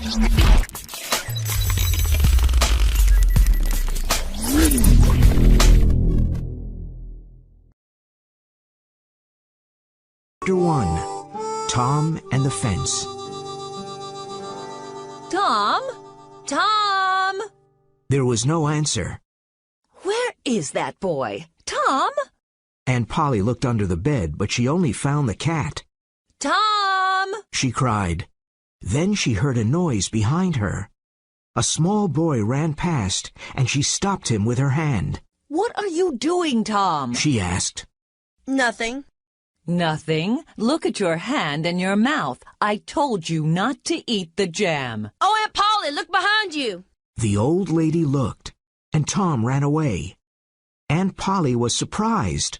Chapter 1. Tom and the Fence. Tom? Tom? There was no answer. Where is that boy? Tom? Aunt Polly looked under the bed, but she only found the cat. Tom! She cried. Then she heard a noise behind her. A small boy ran past, and she stopped him with her hand. What are you doing, Tom? She asked. Nothing. Nothing. Look at your hand and your mouth. I told you not to eat the jam. Oh, Aunt Polly, look behind you. The old lady looked, and Tom ran away. Aunt Polly was surprised,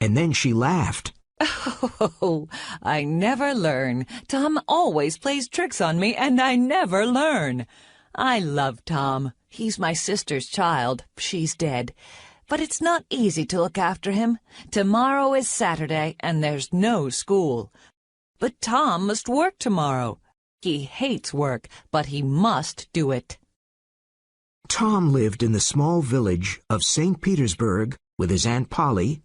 and then she laughed. Oh, I never learn. Tom always plays tricks on me, and I never learn. I love Tom. He's my sister's child. She's dead. But it's not easy to look after him. Tomorrow is Saturday, and there's no school. But Tom must work tomorrow. He hates work, but he must do it. Tom lived in the small village of St. Petersburg with his Aunt Polly,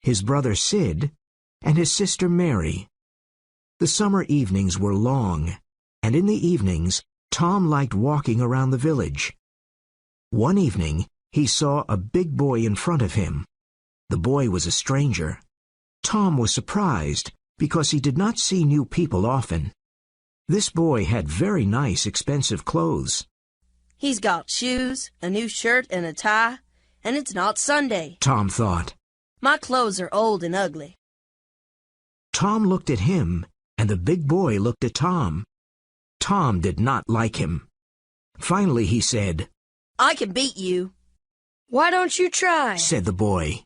his brother Sid, and his sister Mary. The summer evenings were long, and in the evenings Tom liked walking around the village. One evening, he saw a big boy in front of him. The boy was a stranger. Tom was surprised because he did not see new people often. This boy had very nice, expensive clothes. He's got shoes, a new shirt, and a tie, and it's not Sunday, Tom thought. My clothes are old and ugly. Tom looked at him, and the big boy looked at Tom. Tom did not like him. Finally he said, I can beat you. Why don't you try? said the boy.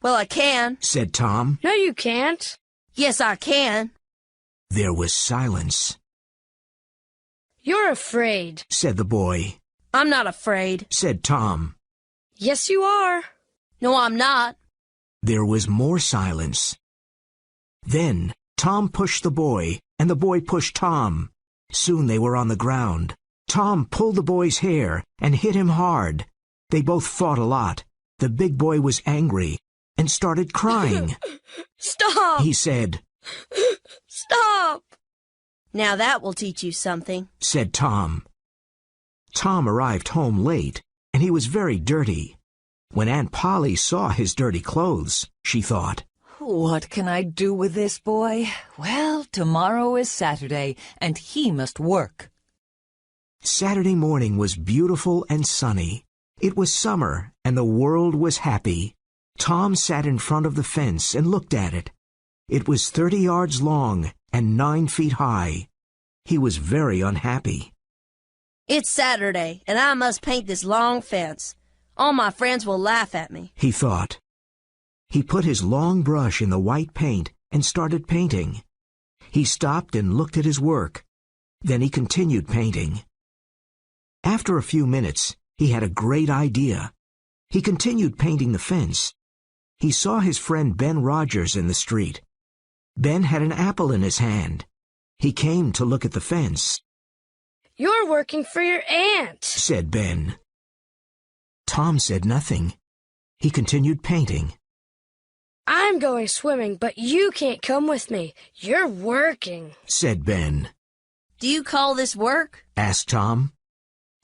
Well, I can. Said Tom. No, you can't. Yes, I can. There was silence. You're afraid, said the boy. I'm not afraid. Said Tom. Yes, you are. No, I'm not. There was more silence. Then Tom pushed the boy, and the boy pushed Tom. Soon they were on the ground. Tom pulled the boy's hair and hit him hard. They both fought a lot. The big boy was angry and started crying. Stop! He said. Stop! Now that will teach you something, said Tom. Tom arrived home late, and he was very dirty. When Aunt Polly saw his dirty clothes, she thought, What can I do with this boy? Well, tomorrow is Saturday, and he must work. Saturday morning was beautiful and sunny. It was summer, and the world was happy. Tom sat in front of the fence and looked at it. It was 30 yards long and 9 feet high. He was very unhappy. It's Saturday, and I must paint this long fence. All my friends will laugh at me, he thought. He put his long brush in the white paint and started painting. He stopped and looked at his work. Then he continued painting. After a few minutes, he had a great idea. He continued painting the fence. He saw his friend Ben Rogers in the street. Ben had an apple in his hand. He came to look at the fence. You're working for your aunt, said Ben. Tom said nothing. He continued painting. I'm going swimming, but you can't come with me. You're working, said Ben. Do you call this work? asked Tom.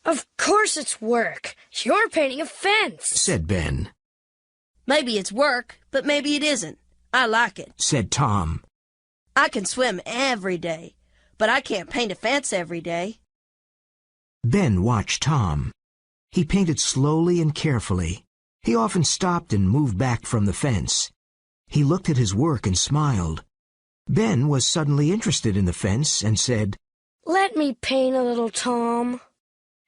Of course it's work. You're painting a fence, said Ben. Maybe it's work, but maybe it isn't. I like it, said Tom. I can swim every day, but I can't paint a fence every day. Ben watched Tom. He painted slowly and carefully. He often stopped and moved back from the fence. He looked at his work and smiled. Ben was suddenly interested in the fence and said, Let me paint a little, Tom.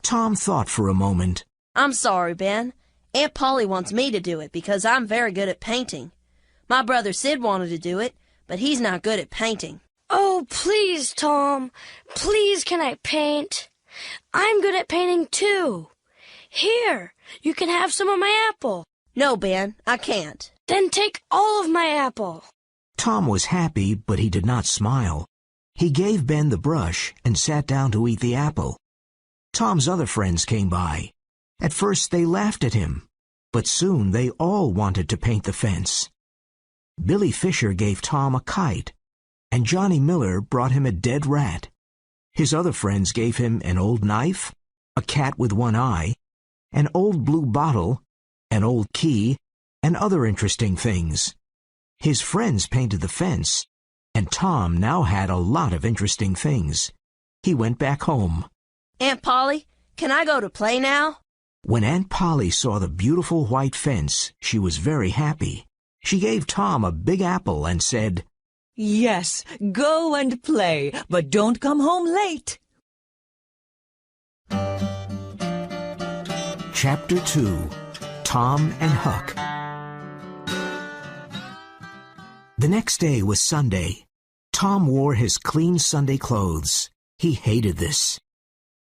Tom thought for a moment. I'm sorry, Ben. Aunt Polly wants me to do it because I'm very good at painting. My brother Sid wanted to do it, but he's not good at painting. Oh, please, Tom. Please, can I paint? I'm good at painting, too. Here, you can have some of my apple. No, Ben, I can't. Then take all of my apple. Tom was happy, but he did not smile. He gave Ben the brush and sat down to eat the apple. Tom's other friends came by. At first they laughed at him, but soon they all wanted to paint the fence. Billy Fisher gave Tom a kite, and Johnny Miller brought him a dead rat. His other friends gave him an old knife, a cat with one eye, an old blue bottle, an old key, and other interesting things. His friends painted the fence, and Tom now had a lot of interesting things. He went back home. Aunt Polly, can I go to play now? When Aunt Polly saw the beautiful white fence, she was very happy. She gave Tom a big apple and said, Yes, go and play, but don't come home late. Chapter 2. Tom and Huck. The next day was Sunday. Tom wore his clean Sunday clothes. He hated this.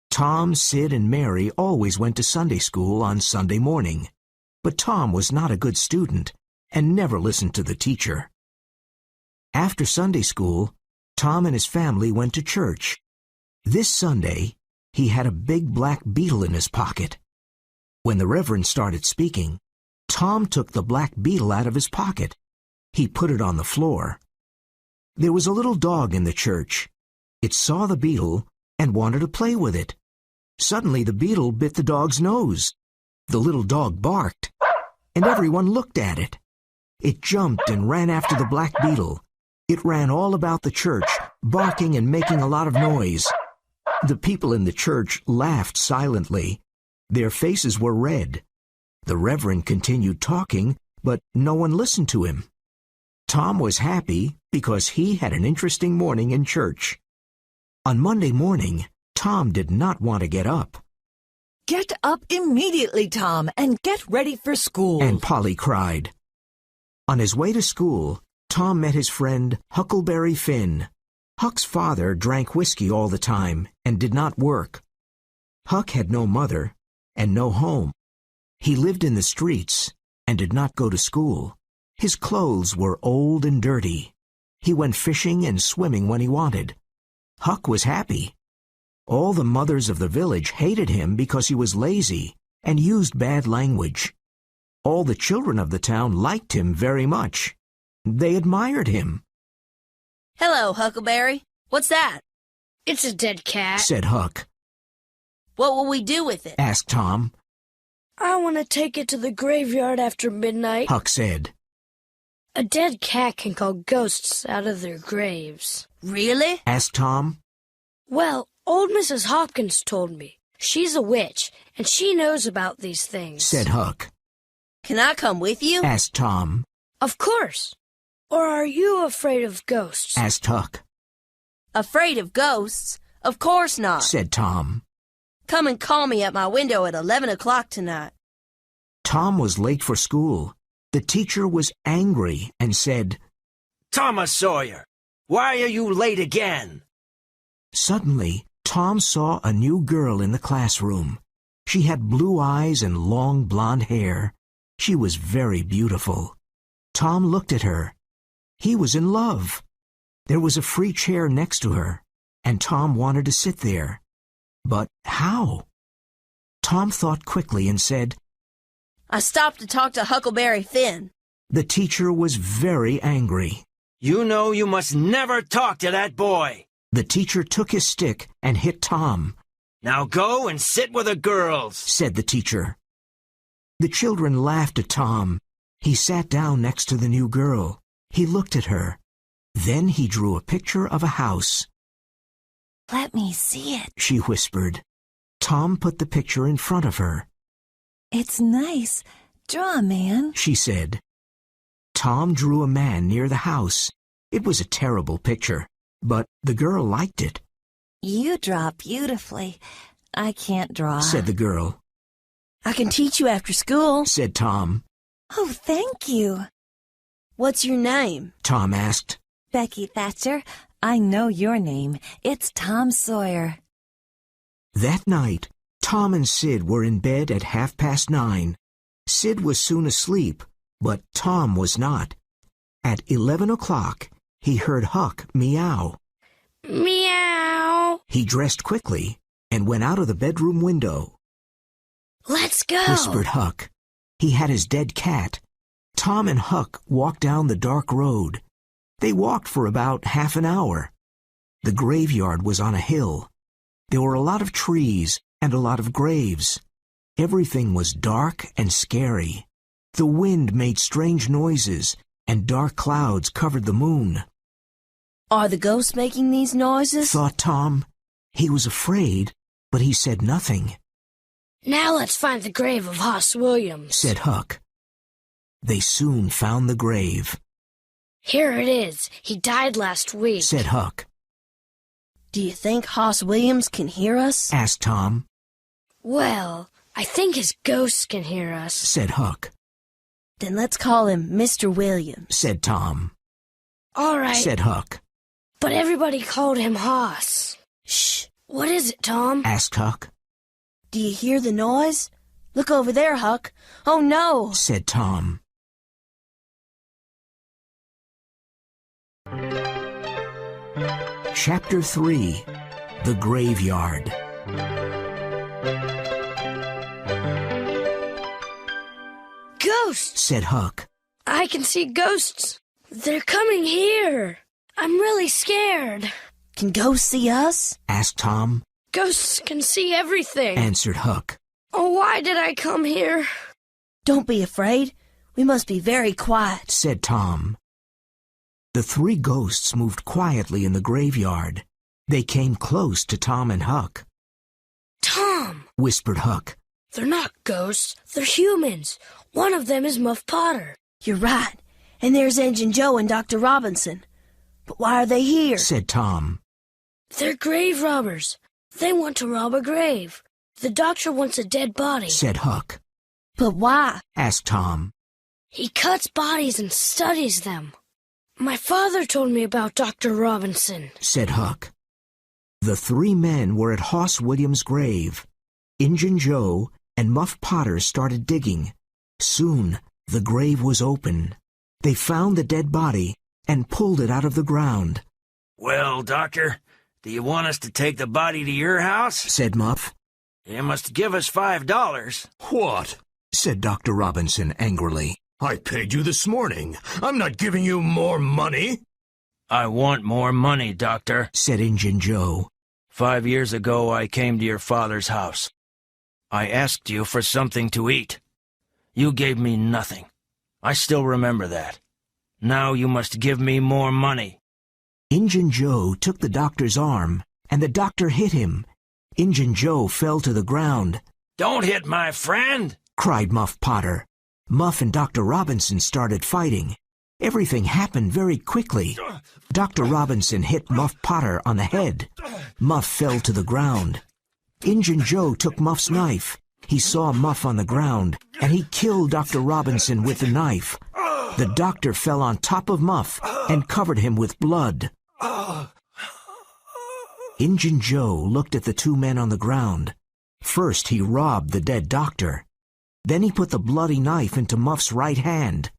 Tom, Sid, and Mary always went to Sunday school on Sunday morning. But Tom was not a good student and never listened to the teacher. After Sunday school, Tom and his family went to church. This Sunday, he had a big black beetle in his pocket. When the Reverend started speaking, Tom took the black beetle out of his pocket. He put it on the floor. There was a little dog in the church. It saw the beetle and wanted to play with it. Suddenly the beetle bit the dog's nose. The little dog barked, and everyone looked at it. It jumped and ran after the black beetle. It ran all about the church, barking and making a lot of noise. The people in the church laughed silently. Their faces were red. The Reverend continued talking, but no one listened to him. Tom was happy because he had an interesting morning in church. On Monday morning, Tom did not want to get up. Get up immediately, Tom, and get ready for school. Aunt Polly cried. On his way to school, Tom met his friend Huckleberry Finn. Huck's father drank whiskey all the time and did not work. Huck had no mother and no home. He lived in the streets and did not go to school. His clothes were old and dirty. He went fishing and swimming when he wanted. Huck was happy. All the mothers of the village hated him because he was lazy and used bad language. All the children of the town liked him very much. They admired him. Hello, Huckleberry. What's that? It's a dead cat. Said Huck. What will we do with it? Asked Tom. I want to take it to the graveyard after midnight. Huck said. A dead cat can call ghosts out of their graves. Really? Asked Tom. Well, old Mrs. Hopkins told me. She's a witch, and she knows about these things. Said Huck. Can I come with you? Asked Tom. Of course. Or are you afraid of ghosts? Asked Huck. Afraid of ghosts? Of course not. Said Tom. Come and call me at my window at 11 o'clock tonight. Tom was late for school. The teacher was angry and said, Thomas Sawyer, why are you late again? Suddenly, Tom saw a new girl in the classroom. She had blue eyes and long blonde hair. She was very beautiful. Tom looked at her. He was in love. There was a free chair next to her, and Tom wanted to sit there. But how? Tom thought quickly and said, I stopped to talk to Huckleberry Finn. The teacher was very angry. You know you must never talk to that boy. The teacher took his stick and hit Tom. Now go and sit with the girls, said the teacher. The children laughed at Tom. He sat down next to the new girl. He looked at her. Then he drew a picture of a house. Let me see it. She whispered. Tom put the picture in front of her. It's nice. Draw a man, she said. Tom drew a man near the house. It was a terrible picture, but the girl liked it. You draw beautifully. I can't draw, said the girl. I can teach you after school, said Tom. Oh, thank you. What's your name? Tom asked. Becky Thatcher. I know your name. It's Tom Sawyer. That night, Tom and Sid were in bed at 9:30. Sid was soon asleep, but Tom was not. At 11 o'clock, he heard Huck meow. Meow. He dressed quickly and went out of the bedroom window. Let's go, Whispered Huck. He had his dead cat. Tom and Huck walked down the dark road. They walked for about half an hour. The graveyard was on a hill. There were a lot of trees and a lot of graves. Everything was dark and scary. The wind made strange noises, and dark clouds covered the moon. Are the ghosts making these noises? Thought Tom. He was afraid, but he said nothing. Now let's find the grave of Hoss Williams, Said Huck. They soon found the grave. Here it is. He died last week, Said Huck. Do you think Hoss Williams can hear us? Asked Tom. Well, I think his ghosts can hear us, Said Huck. Then let's call him Mr. Williams. Said Tom. All right, Said Huck. but everybody called him Hoss. Shh. What is it, Tom? Asked Huck. Do you hear the noise? Look over there, Huck. Oh, no. Said Tom. Chapter 3. The Graveyard. Ghosts! Said Huck. I can see ghosts. They're coming here. I'm really scared. Can ghosts see us? Asked Tom. Ghosts can see everything. Answered Huck. Oh, why did I come here? Don't be afraid. We must be very quiet. Said Tom. The three ghosts moved quietly in the graveyard. They came close to Tom and Huck. Tom! Whispered Huck. They're not ghosts. They're humans. One of them is Muff Potter. You're right. And there's Engine Joe and Dr. Robinson. But why are they here? Said Tom. They're grave robbers. They want to rob a grave. The doctor wants a dead body. Said Huck. But why? Asked Tom. He cuts bodies and studies them. My father told me about Dr. Robinson. Said Huck. The three men were at Hoss Williams' grave. Injun Joe and Muff Potter started digging. Soon the grave was open. They found the dead body and pulled it out of the ground. Well, Doctor, do you want us to take the body to your house? Said Muff. You must give us $5. What? Said Dr. Robinson angrily. I paid you this morning. I'm not giving you more money. I want more money, Doctor. Said Injun Joe. 5 years ago, I came to your father's house. I asked you for something to eat. You gave me nothing. I still remember that. Now you must give me more money. Injun Joe took the doctor's arm, and the doctor hit him. Injun Joe fell to the ground. Don't hit my friend! Cried Muff Potter. Muff and Dr. Robinson started fighting. Everything happened very quickly. Dr. Robinson hit Muff Potter on the head. Muff fell to the ground. Injun Joe took Muff's knife. He saw Muff on the ground, and he killed Dr. Robinson with the knife. The doctor fell on top of Muff and covered him with blood. Injun Joe looked at the two men on the ground. First he robbed the dead doctor. Then he put the bloody knife into Muff's right hand.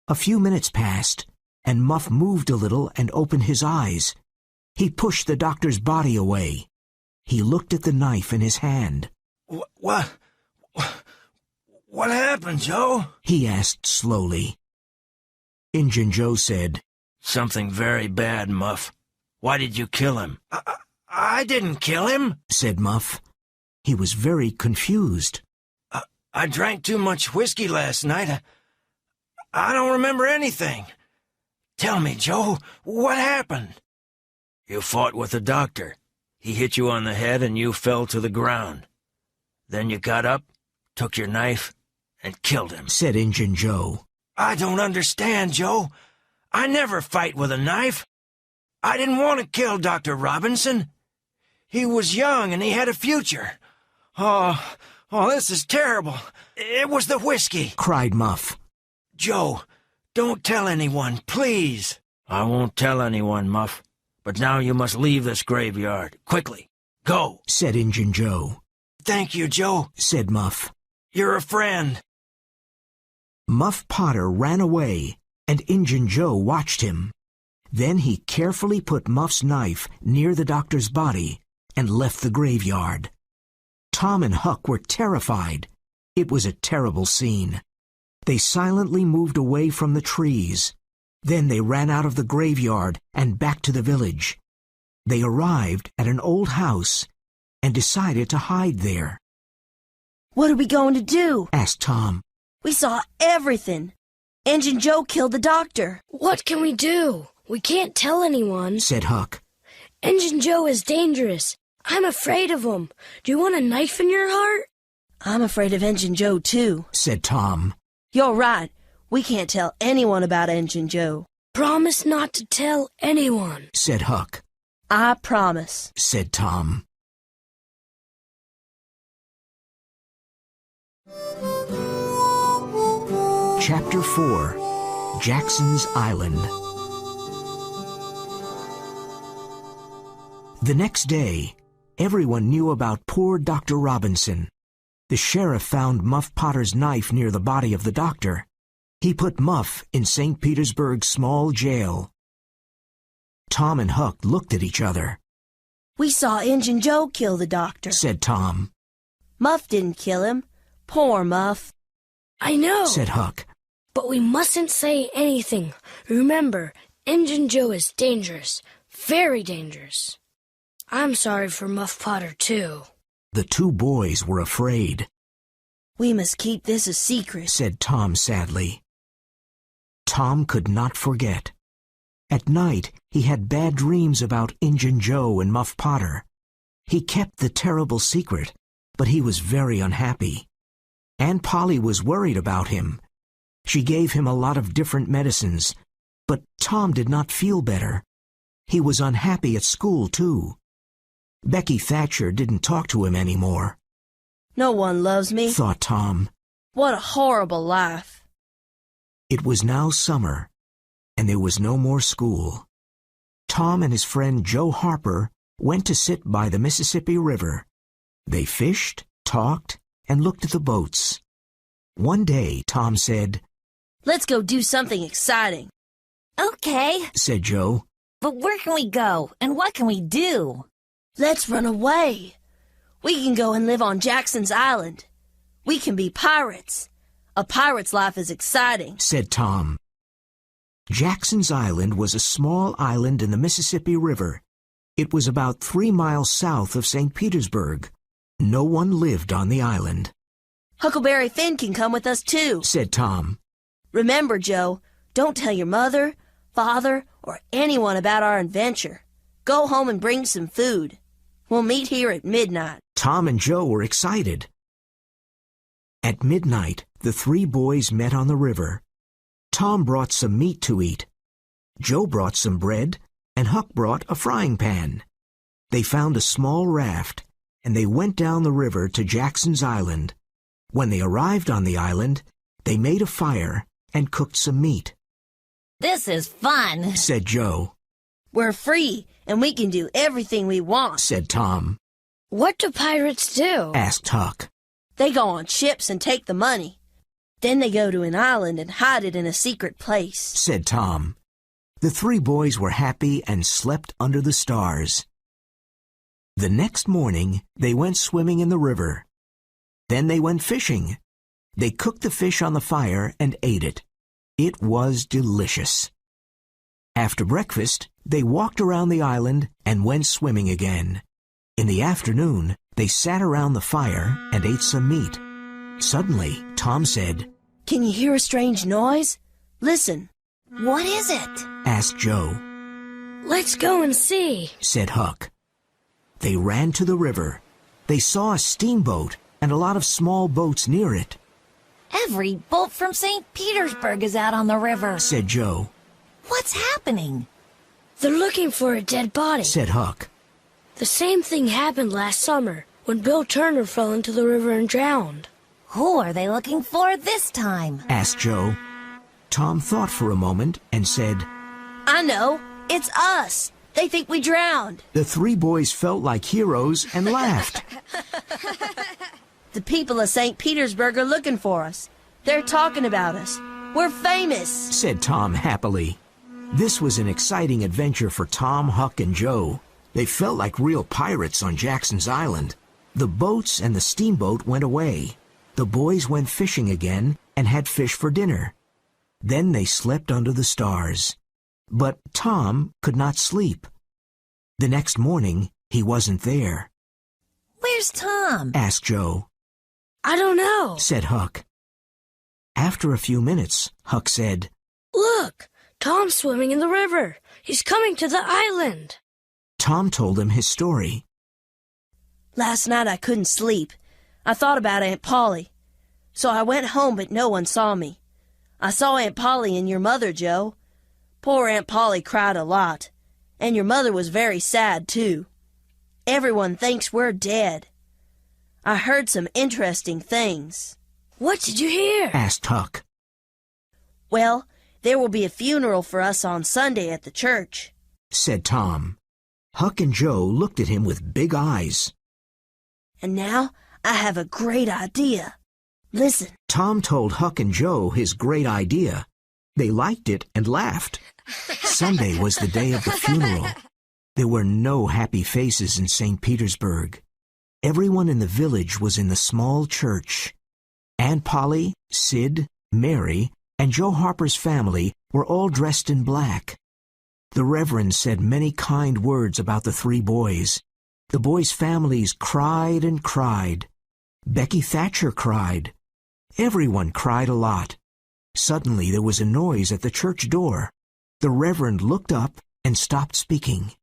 A few minutes passed, and Muff moved a little and opened his eyes. He pushed the doctor's body away. He looked at the knife in his hand. What happened, Joe? He asked slowly. Injun Joe said, Something very bad, Muff. Why did you kill him? I didn't kill him, said Muff. He was very confused. I drank too much whiskey last night. I don't remember anything. Tell me, Joe, what happened? You fought with the doctor. He hit you on the head and you fell to the ground. Then you got up, took your knife, and killed him, said Injun Joe. I don't understand, Joe. I never fight with a knife. I didn't want to kill Dr. Robinson. He was young and he had a future. Oh, this is terrible. It was the whiskey, cried Muff. Joe, don't tell anyone, please. I won't tell anyone, Muff. But now you must leave this graveyard. Quickly. Go, said Injun Joe. Thank you, Joe, said Muff. You're a friend. Muff Potter ran away, and Injun Joe watched him. Then he carefully put Muff's knife near the doctor's body and left the graveyard. Tom and Huck were terrified. It was a terrible scene. They silently moved away from the trees. Then they ran out of the graveyard and back to the village. They arrived at an old house and decided to hide there. "What are we going to do?" asked Tom. "We saw everything. Injun Joe killed the doctor." What can we do? We can't tell anyone, said Huck. Injun Joe is dangerous. I'm afraid of him. Do you want a knife in your heart? "I'm afraid of Injun Joe, too," said Tom. "You're right. We can't tell anyone about Injun Joe." Promise not to tell anyone, said Huck. "I promise," said Tom. Chapter 4. Jackson's Island. The next day, everyone knew about poor Dr. Robinson. The sheriff found Muff Potter's knife near the body of the doctor. He put Muff in St. Petersburg's small jail. Tom and Huck looked at each other. "We saw Injun Joe kill the doctor," said Tom. "Muff didn't kill him. Poor Muff." I know, said Huck. But we mustn't say anything. Remember, Injun Joe is dangerous. Very dangerous. I'm sorry for Muff Potter, too. The two boys were afraid. "We must keep this a secret," said Tom sadly. Tom could not forget. At night, he had bad dreams about Injun Joe and Muff Potter. He kept the terrible secret, but he was very unhappy. Aunt Polly was worried about him. She gave him a lot of different medicines, but Tom did not feel better. He was unhappy at school, too. Becky Thatcher didn't talk to him anymore. "No one loves me," thought Tom. "What a horrible life." It was now summer, and there was no more school. Tom and his friend Joe Harper went to sit by the Mississippi River. They fished, talked, and looked at the boats. One day, Tom said, "Let's go do something exciting." Okay, said Joe. but where can we go, and what can we do? "Let's run away. We can go and live on Jackson's Island. We can be pirates. A pirate's life is exciting," said Tom. Jackson's Island was a small island in the Mississippi River. It was about 3 miles south of St. Petersburg. No one lived on the island. "Huckleberry Finn can come with us, too," said Tom. "Remember, Joe, don't tell your mother, father, or anyone about our adventure. Go home and bring some food. We'll meet here at midnight." Tom and Joe were excited. At midnight, the 3 boys met on the river. Tom brought some meat to eat. Joe brought some bread, and Huck brought a frying pan. They found a small raft, and they went down the river to Jackson's Island. When they arrived on the island, they made a fire and cooked some meat. This is fun, said Joe. "We're free, and we can do everything we want," said Tom. What do pirates do? Asked Huck. "They go on ships and take the money. Then they go to an island and hide it in a secret place," said Tom. The 3 boys were happy and slept under the stars. The next morning, they went swimming in the river. Then they went fishing. They cooked the fish on the fire and ate it. It was delicious. After breakfast, they walked around the island and went swimming again. In the afternoon, they sat around the fire and ate some meat. Suddenly, Tom said, "Can you hear a strange noise? Listen." What is it? asked Joe. Let's go and see, said Huck. They ran to the river. They saw a steamboat and a lot of small boats near it, Every boat from St. Petersburg is out on the river, said Joe. What's happening? They're looking for a dead body. Said Huck. The same thing happened last summer when Bill Turner fell into the river and drowned. Who are they looking for this time? Asked Joe. Tom thought for a moment and said, "I know. It's us. They think we drowned." The 3 boys felt like heroes and laughed. "The people of St. Petersburg are looking for us. They're talking about us. We're famous," said Tom happily. This was an exciting adventure for Tom, Huck, and Joe. They felt like real pirates on Jackson's Island. The boats and the steamboat went away. The boys went fishing again and had fish for dinner. Then they slept under the stars. But Tom could not sleep. The next morning, he wasn't there. Where's Tom? Asked Joe. I don't know, Said Huck. After a few minutes, Huck said, Look, Tom's swimming in the river. He's coming to the island. Tom told him his story. Last night I couldn't sleep. I thought about Aunt Polly. So I went home, but no one saw me. I saw Aunt Polly and your mother, Joe. Poor Aunt Polly cried a lot. And your mother was very sad, too. Everyone thinks we're dead. I heard some interesting things. What did you hear? Asked Huck. Well, there will be a funeral for us on Sunday at the church, Said Tom. Huck and Joe looked at him with big eyes. And now I have a great idea. Listen. Tom told Huck and Joe his great idea. They liked it and laughed. Sunday was the day of the funeral. There were no happy faces in St. Petersburg. Everyone in the village was in the small church. Aunt Polly, Sid, Mary, and Joe Harper's family were all dressed in black. The Reverend said many kind words about the three boys. The boys' families cried and cried. Becky Thatcher cried. Everyone cried a lot. Suddenly there was a noise at the church door. The Reverend looked up and stopped speaking.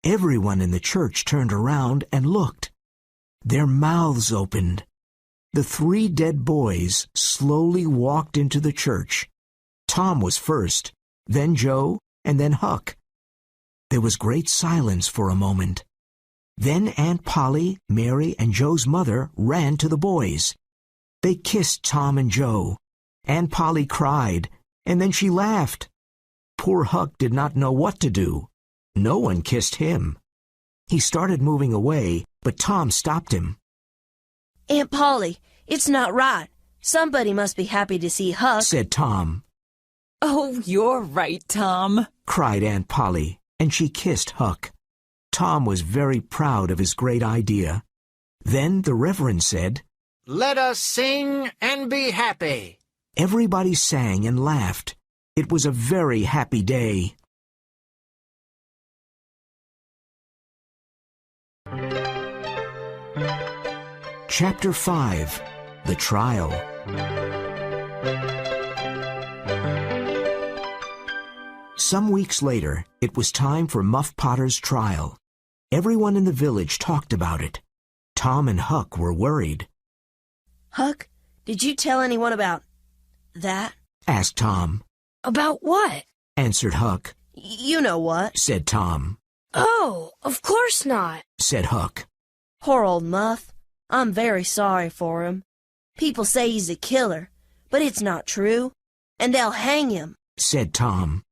Everyone in the church turned around and looked. Their mouths opened. The three dead boys slowly walked into the church. Tom was first, then Joe, and then Huck. There was great silence for a moment. Then Aunt Polly, Mary, and Joe's mother ran to the boys. They kissed Tom and Joe. Aunt Polly cried, and then she laughed. Poor Huck did not know what to do. No one kissed him. He started moving away, but Tom stopped him. Aunt Polly, it's not right. Somebody must be happy to see Huck, Said Tom. Oh, you're right, Tom, Cried Aunt Polly, and she kissed Huck. Tom was very proud of his great idea. Then the Reverend said, Let us sing and be happy. Everybody sang and laughed. It was a very happy day. Chapter 5. The Trial. Some weeks later, it was time for Muff Potter's trial. Everyone in the village talked about it. Tom and Huck were worried. Huck, did you tell anyone about that? Asked Tom. About what? Answered Huck. You know what, Said Tom. Oh, of course not. Said Huck. Poor old Muff. I'm very sorry for him. People say he's a killer, but it's not true, and they'll hang him, Said Tom.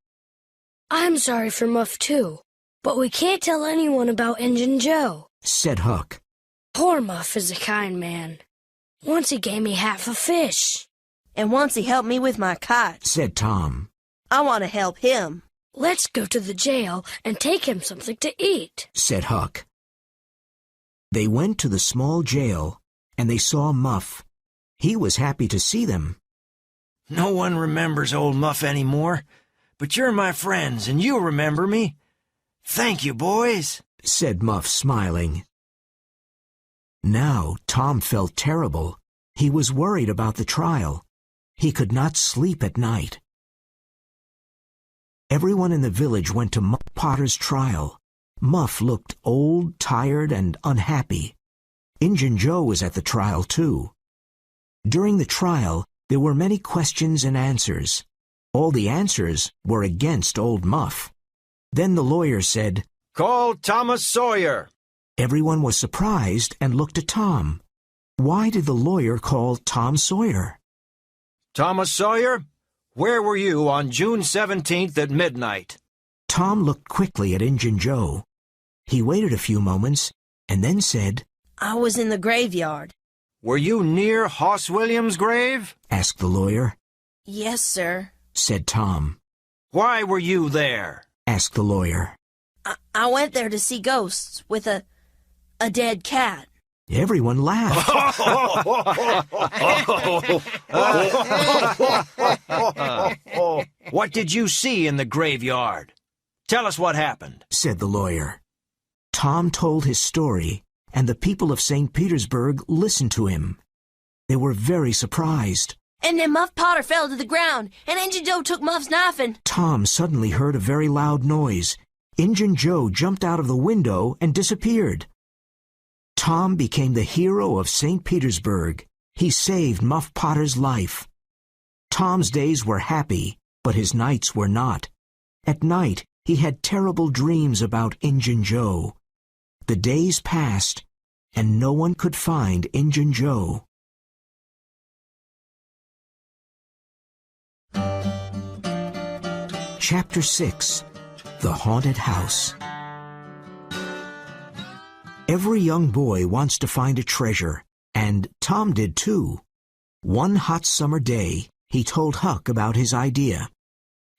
I'm sorry for Muff, too, but we can't tell anyone about Injun Joe. Said Huck. Poor Muff is a kind man. Once he gave me half a fish. and once he helped me with my kite. Said Tom. I want to help him. Let's go to the jail and take him something to eat, Said Huck. They went to the small jail, and they saw Muff. He was happy to see them. No one remembers old Muff anymore, but you're my friends, and you remember me. Thank you, boys, said Muff, smiling. Now Tom felt terrible. He was worried about the trial. He could not sleep at night. Everyone in the village went to Muff Potter's trial. Muff looked old, tired, and unhappy. Injun Joe was at the trial, too. During the trial, there were many questions and answers. All the answers were against old Muff. Then the lawyer said, "Call Thomas Sawyer." Everyone was surprised and looked at Tom. Why did the lawyer call Tom Sawyer? Thomas Sawyer, where were you on June 17th at midnight? Tom looked quickly at Injun Joe. He waited a few moments and then said, I was in the graveyard. Were you near Hoss Williams' grave? asked the lawyer. Yes, sir. Said Tom. Why were you there? asked the lawyer. I went there to see ghosts with a dead cat. Everyone laughed. What did you see in the graveyard? Tell us what happened, said the lawyer. Tom told his story, and the people of St. Petersburg listened to him. They were very surprised. And then Muff Potter fell to the ground, and Injun Joe took Muff's knife and... Tom suddenly heard a very loud noise. Injun Joe jumped out of the window and disappeared. Tom became the hero of St. Petersburg. He saved Muff Potter's life. Tom's days were happy, but his nights were not. At night, he had terrible dreams about Injun Joe. The days passed, and no one could find Injun Joe. Chapter 6. The Haunted House. Every young boy wants to find a treasure, and Tom did too. One hot summer day, he told Huck about his idea.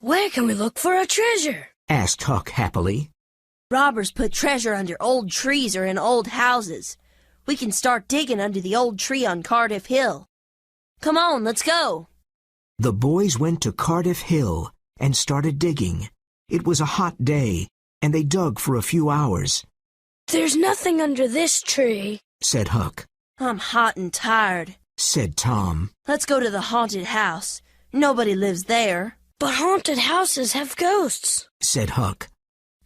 Where can we look for a treasure? Asked Huck happily. Robbers put treasure under old trees or in old houses. We can start digging under the old tree on Cardiff Hill. Come on, let's go. The boys went to Cardiff Hill and started digging. It was a hot day, and they dug for a few hours. There's nothing under this tree, said Huck. I'm hot and tired, said Tom. Let's go to the haunted house. Nobody lives there. But haunted houses have ghosts, said Huck.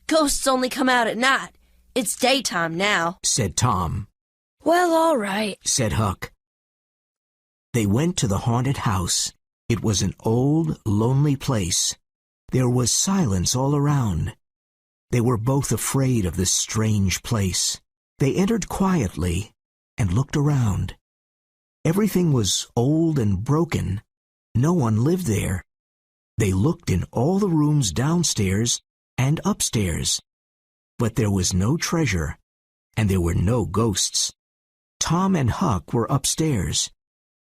Ghosts only come out at night. It's daytime now, said Tom. Well, all right, said Huck. They went to the haunted house. It was an old, lonely place. There was silence all around. They were both afraid of this strange place. They entered quietly and looked around. Everything was old and broken. No one lived there. They looked in all the rooms downstairs and upstairs. But there was no treasure, and there were no ghosts. Tom and Huck were upstairs.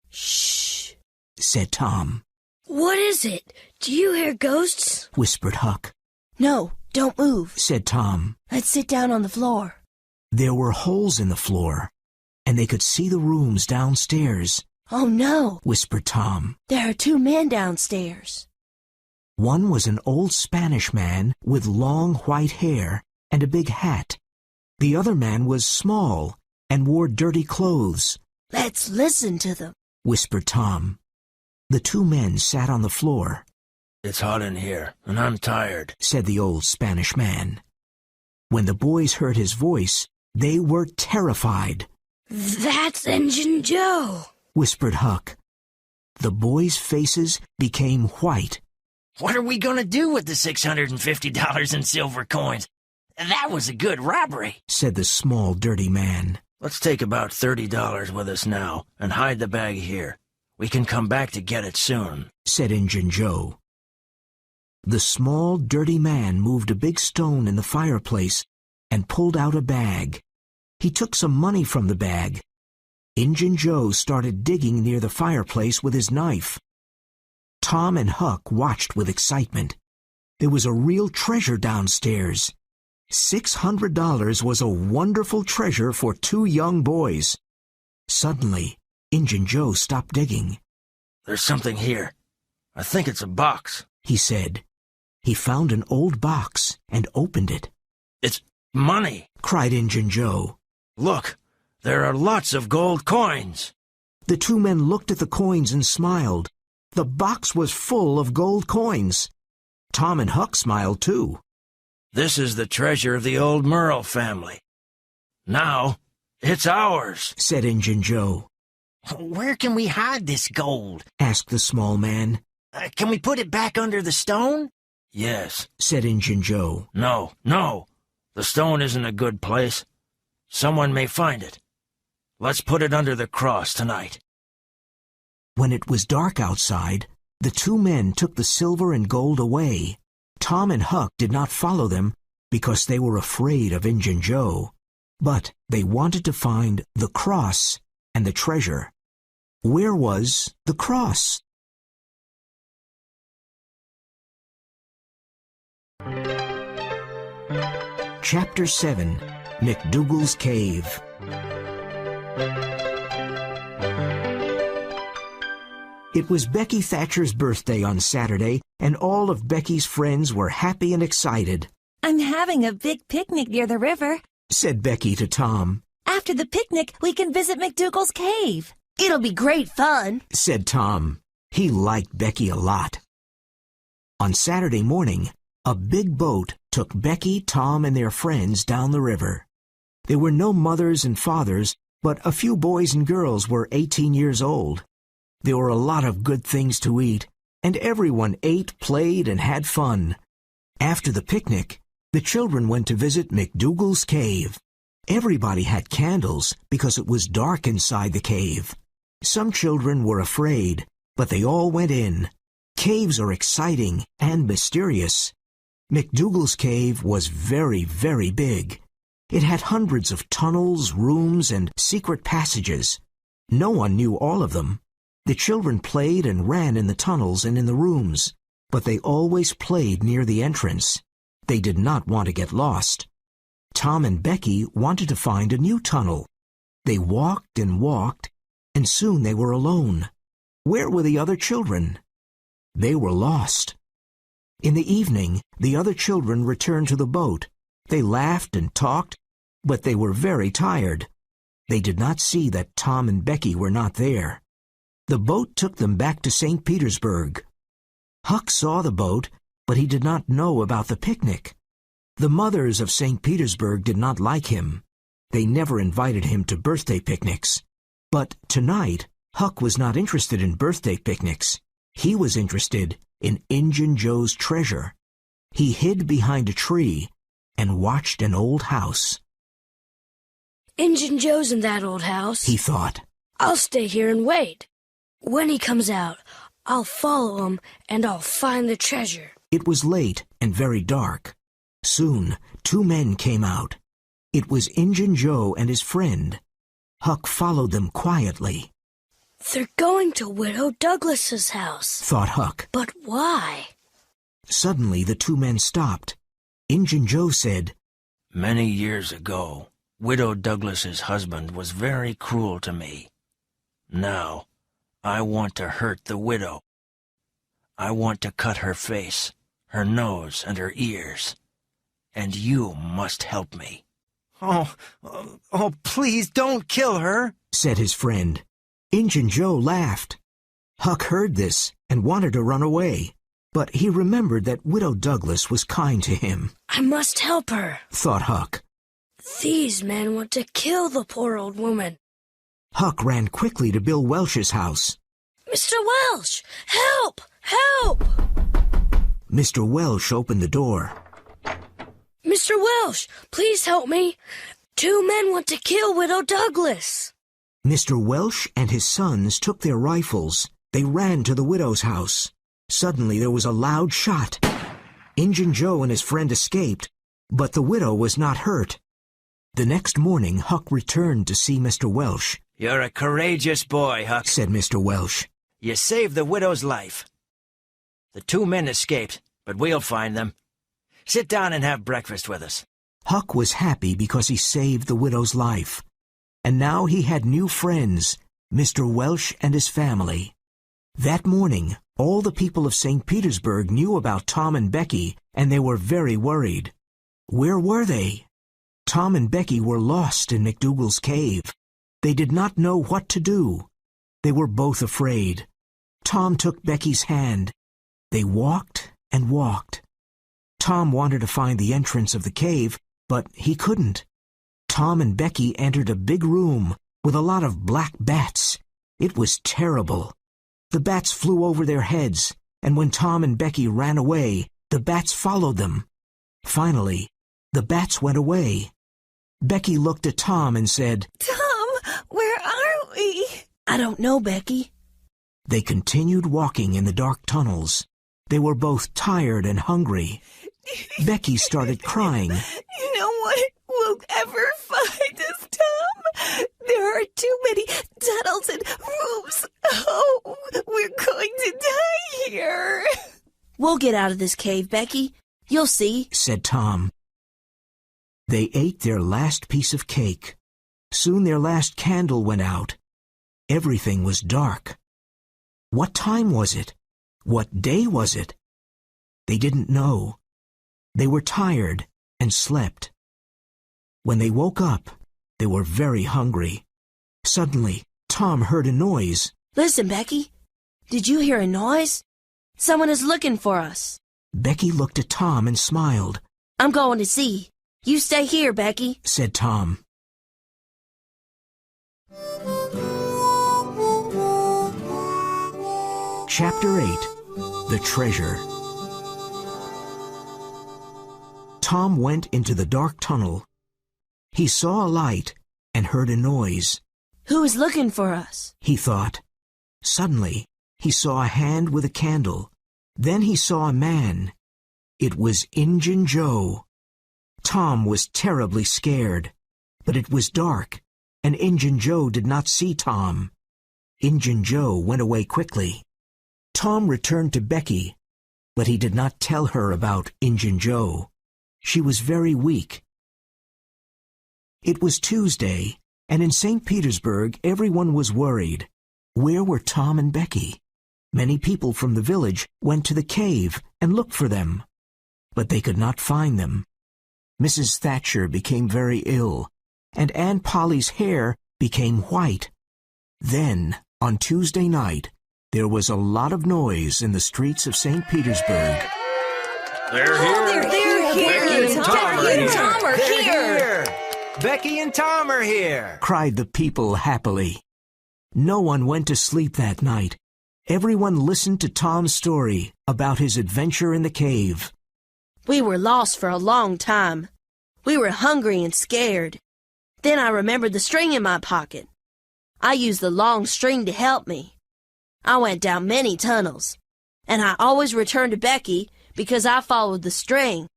Shh, said Tom. What is it? Do you hear ghosts? Whispered Huck. No, don't move, said Tom. Let's sit down on the floor. There were holes in the floor, and they could see the rooms downstairs. Oh no, whispered Tom. There are two men downstairs. One was an old Spanish man with long white hair and a big hat. The other man was small and wore dirty clothes. Let's listen to them, whispered Tom. The two men sat on the floor. It's hot in here, and I'm tired, said the old Spanish man. When the boys heard his voice, they were terrified. That's Injun Joe, whispered Huck. The boys' faces became white. What are we going to do with the $650 in silver coins? That was a good robbery, said the small, dirty man. Let's take about $30 with us now and hide the bag here. We can come back to get it soon, said Injun Joe. The small, dirty man moved a big stone in the fireplace and pulled out a bag. He took some money from the bag. Injun Joe started digging near the fireplace with his knife. Tom and Huck watched with excitement. There was a real treasure downstairs. $600 was a wonderful treasure for two young boys. Suddenly, Injun Joe stopped digging. There's something here. I think it's a box, he said. He found an old box and opened it. It's money, cried Injun Joe. Look, there are lots of gold coins. The two men looked at the coins and smiled. The box was full of gold coins. Tom and Huck smiled too. This is the treasure of the old Merle family. Now, it's ours, said Injun Joe. Where can we hide this gold? Asked the small man. Can we put it back under the stone? Yes, said Injun Joe. No. The stone isn't a good place. Someone may find it. Let's put it under the cross tonight. When it was dark outside, the two men took the silver and gold away. Tom and Huck did not follow them because they were afraid of Injun Joe. But they wanted to find the cross and the treasure. Where was the cross? Chapter 7, McDougal's Cave. It was Becky Thatcher's birthday on Saturday, and all of Becky's friends were happy and excited. "I'm having a big picnic near the river," said Becky to Tom. "After the picnic, we can visit McDougal's cave." It'll be great fun, said Tom. He liked Becky a lot. On Saturday morning, a big boat took Becky, Tom, and their friends down the river. There were no mothers and fathers, but a few boys and girls were 18 years old. There were a lot of good things to eat, and everyone ate, played, and had fun. After the picnic, the children went to visit McDougal's cave. Everybody had candles because it was dark inside the cave. Some children were afraid, but they all went in. Caves are exciting and mysterious. McDougal's cave was very, very big. It had hundreds of tunnels, rooms, and secret passages. No one knew all of them. The children played and ran in the tunnels and in the rooms, but they always played near the entrance. They did not want to get lost. Tom and Becky wanted to find a new tunnel. They walked and walked, and soon they were alone. Where were the other children? They were lost. In the evening, the other children returned to the boat. They laughed and talked, but they were very tired. They did not see that Tom and Becky were not there. The boat took them back to St. Petersburg. Huck saw the boat, but he did not know about the picnic. The mothers of St. Petersburg did not like him. They never invited him to birthday picnics. But tonight, Huck was not interested in birthday picnics. He was interested in Injun Joe's treasure. He hid behind a tree and watched an old house. Injun Joe's in that old house, he thought. I'll stay here and wait. When he comes out, I'll follow him and I'll find the treasure. It was late and very dark. Soon, two men came out. It was Injun Joe and his friend. Huck followed them quietly. They're going to Widow Douglas's house, thought Huck. But why? Suddenly the two men stopped. Injun Joe said, "Many years ago, Widow Douglas's husband was very cruel to me. Now, I want to hurt the widow. I want to cut her face, her nose, and her ears. And you must help me." Oh, please don't kill her, said his friend. Injun Joe laughed. Huck heard this and wanted to run away, but he remembered that Widow Douglas was kind to him. I must help her, thought Huck. These men want to kill the poor old woman. Huck ran quickly to Bill Welsh's house. Mr. Welsh, help! Help! Mr. Welsh opened the door. Mr. Welsh, please help me. Two men want to kill Widow Douglas. Mr. Welsh and his sons took their rifles. They ran to the widow's house. Suddenly there was a loud shot. Injun Joe and his friend escaped, but the widow was not hurt. The next morning, Huck returned to see Mr. Welsh. "You're a courageous boy, Huck," said Mr. Welsh. "You saved the widow's life. The two men escaped, but we'll find them. Sit down and have breakfast with us." Huck was happy because he saved the widow's life. And now he had new friends, Mr. Welsh and his family. That morning, all the people of St. Petersburg knew about Tom and Becky, and they were very worried. Where were they? Tom and Becky were lost in McDougal's cave. They did not know what to do. They were both afraid. Tom took Becky's hand. They walked and walked. Tom wanted to find the entrance of the cave, but he couldn't. Tom and Becky entered a big room with a lot of black bats. It was terrible. The bats flew over their heads, and when Tom and Becky ran away, the bats followed them. Finally, the bats went away. Becky looked at Tom and said, "Tom, where are we?" I don't know, Becky. They continued walking in the dark tunnels. They were both tired and hungry. Becky started crying. "No one will ever find us, Tom. There are too many tunnels and rooms. Oh, we're going to die here." We'll get out of this cave, Becky. You'll see, said Tom. They ate their last piece of cake. Soon their last candle went out. Everything was dark. What time was it? What day was it? They didn't know. They were tired and slept. When they woke up, they were very hungry. Suddenly, Tom heard a noise. Listen, Becky. Did you hear a noise? Someone is looking for us. Becky looked at Tom and smiled. I'm going to see. You stay here, Becky, said Tom. Chapter 8. The Treasure. Tom went into the dark tunnel. He saw a light and heard a noise. Who is looking for us? He thought. Suddenly, he saw a hand with a candle. Then he saw a man. It was Injun Joe. Tom was terribly scared, but it was dark, and Injun Joe did not see Tom. Injun Joe went away quickly. Tom returned to Becky, but he did not tell her about Injun Joe. She was very weak. It was Tuesday, and in St. Petersburg everyone was worried. Where were Tom and Becky? Many people from the village went to the cave and looked for them, but they could not find them. Mrs. Thatcher became very ill, and Aunt Polly's hair became white. Then, on Tuesday night, there was a lot of noise in the streets of St. Petersburg. They're here. They're here. Becky and Tom are They're here. Becky and Tom are here. Cried the people happily. No one went to sleep that night. Everyone listened to Tom's story about his adventure in the cave. We were lost for a long time. We were hungry and scared. Then I remembered the string in my pocket. I used the long string to help me. I went down many tunnels, and I always returned to Becky because I followed the string.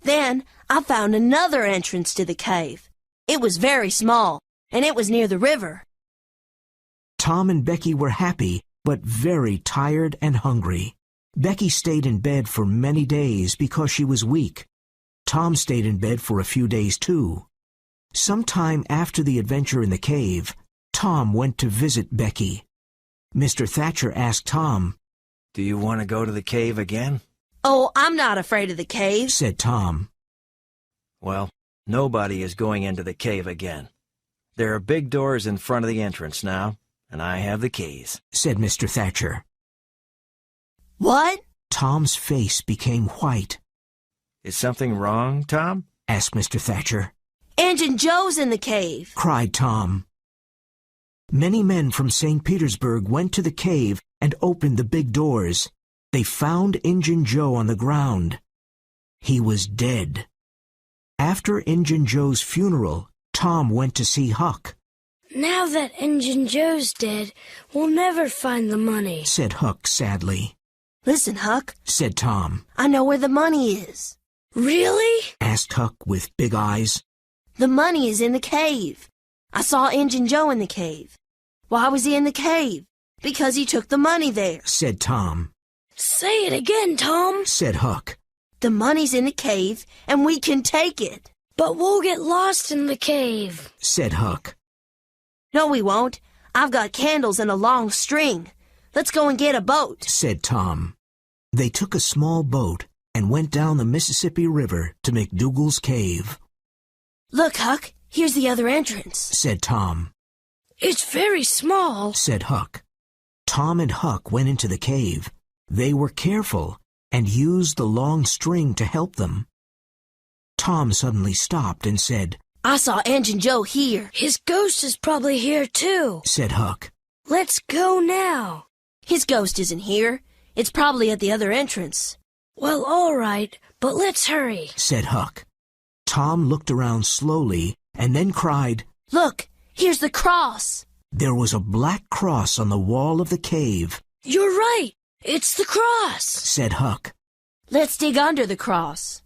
Then I found another entrance to the cave. It was very small, and it was near the river. Tom and Becky were happy, but very tired and hungry. Becky stayed in bed for many days because she was weak. Tom stayed in bed for a few days too. Sometime after the adventure in the cave, Tom went to visit Becky. Mr. Thatcher asked Tom, Do you want to go to the cave again? Oh, I'm not afraid of the cave, said Tom. Well, nobody is going into the cave again. There are big doors in front of the entrance now, and I have the keys, said Mr. Thatcher. What? Tom's face became white. Is something wrong, Tom? Asked Mr. Thatcher. Injun Joe's in the cave, Cried Tom. Many men from St. Petersburg went to the cave and opened the big doors. They found Injun Joe on the ground. He was dead. After Injun Joe's funeral, Tom went to see Huck. Now that Injun Joe's dead, we'll never find the money, Said Huck sadly. Listen, Huck, Said Tom. I know where the money is. Really? Asked Huck with big eyes. The money is in the cave. I saw Injun Joe in the cave. Why was he in the cave? Because he took the money there, Said Tom. Say it again, Tom. Said Huck. The money's in the cave, and we can take it. But we'll get lost in the cave. Said Huck. No, we won't. I've got candles and a long string. Let's go and get a boat, Said Tom. They took a small boat and went down the Mississippi River to McDougal's cave. Look, Huck, here's the other entrance, Said Tom. It's very small, Said Huck. Tom and Huck went into the cave. They were careful and used the long string to help them. Tom suddenly stopped and said, I saw Injun Joe here. His ghost is probably here too. Said Huck. Let's go now. His ghost isn't here. It's probably at the other entrance. Well, all right, but let's hurry, Said Huck. Tom looked around slowly and then cried, Look, here's the cross. There was a black cross on the wall of the cave. You're right. It's the cross, Said Huck. Let's dig under the cross.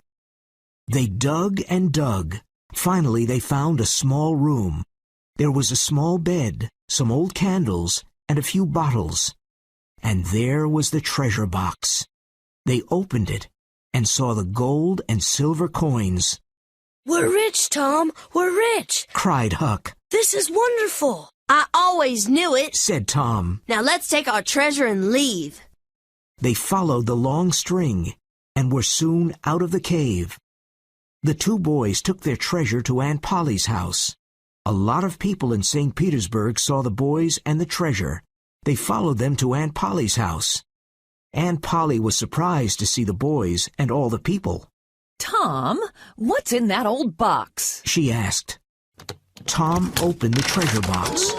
They dug and dug. Finally, they found a small room. There was a small bed, some old candles, and a few bottles. And there was the treasure box. They opened it, and saw the gold and silver coins. We're rich, Tom. We're rich. Cried Huck. This is wonderful. I always knew it, Said Tom. Now let's take our treasure and leave. They followed the long string and were soon out of the cave. The two boys took their treasure to Aunt Polly's house. A lot of people in St. Petersburg saw the boys and the treasure. They followed them to Aunt Polly's house. Aunt Polly was surprised to see the boys and all the people. Tom, what's in that old box? She asked. Tom opened the treasure box.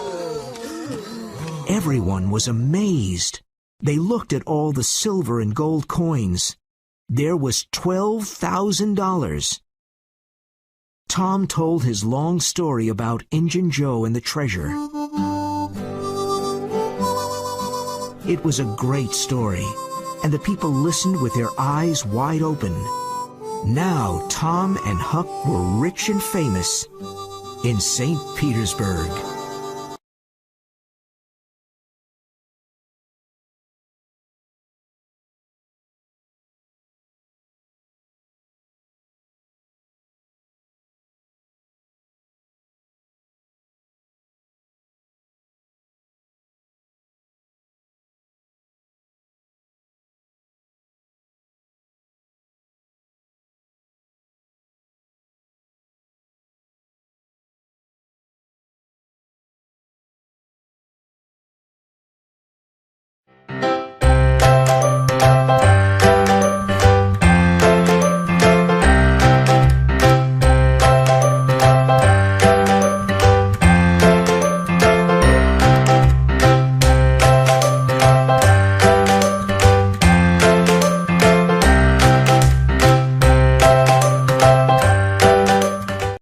Everyone was amazed. They looked at all the silver and gold coins. There was $12,000. Tom told his long story about Injun Joe and the treasure. It was a great story, and the people listened with their eyes wide open. Now Tom and Huck were rich and famous in St. Petersburg.